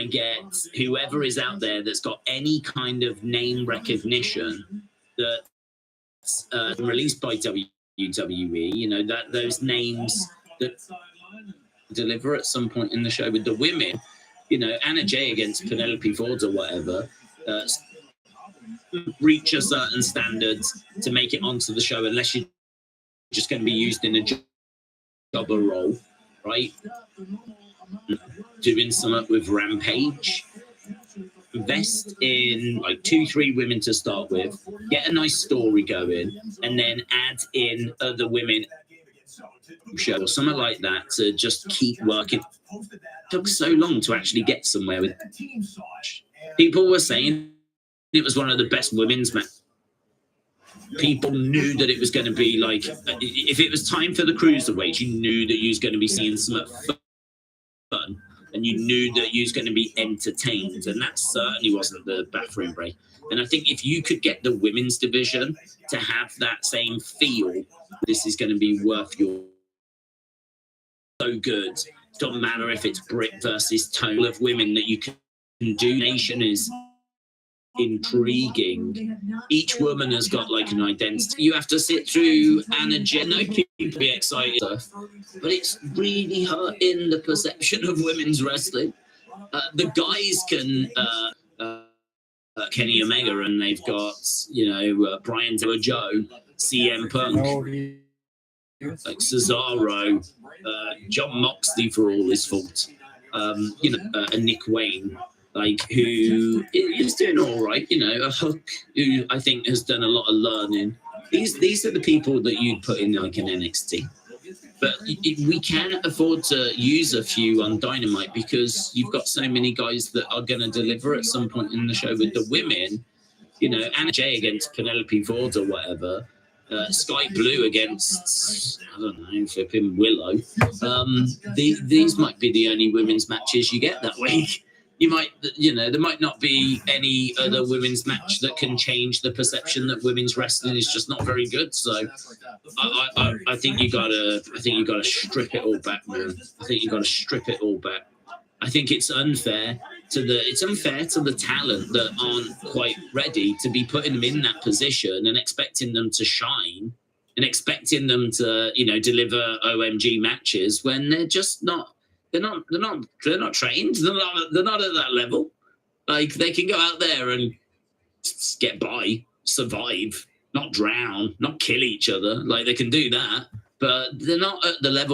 get whoever is out there that's got any kind of name recognition that's released by WWE, you know, that those names that deliver at some point in the show with the women, you know, Anna Jay against Penelope Ford or whatever, reach a certain standards to make it onto the show, unless you're just going to be used in a jobber role, right? Doing something with Rampage. Invest in like 2-3 women to start with, get a nice story going, and then add in other women show or something like that to just keep working. It took so long to actually get somewhere with. People were saying it was one of the best women's matches. People knew that it was going to be like, if it was time for the cruiserweight, you knew that you was going to be seeing some fun, and you knew that you was going to be entertained, and that certainly wasn't the bathroom break. And I think if you could get the women's division to have that same feel, this is going to be worth your so good. It doesn't matter if it's Britt versus Tone of women that you can do. Nation is intriguing. Each woman has got like an identity. You have to sit through Anna Jay. No, people be excited, but it's really hurting the perception of women's wrestling. The guys can Kenny Omega, and they've got, you know, Brian Joe, CM Punk, like Cesaro, John Moxley for all his fault, you know, and Nick Wayne, like, who is doing all right, you know, a Hook, who I think has done a lot of learning. These are the people that you'd put in like an NXT. But we can afford to use a few on Dynamite because you've got so many guys that are going to deliver at some point in the show. With the women, you know, Anna Jay against Penelope Ford or whatever, Sky Blue against, I don't know, flipping Willow. These might be the only women's matches you get that week. You might, you know, there might not be any other women's match that can change the perception that women's wrestling is just not very good. So I think you gotta strip it all back, man. I think you gotta strip it all back. I think it's unfair to the talent that aren't quite ready to be putting them in that position and expecting them to shine and expecting them to, you know, deliver OMG matches when they're just not. They're not trained. They're not at that level. Like, they can go out there and get by, survive, not drown, not kill each other. Like, they can do that, but they're not at the level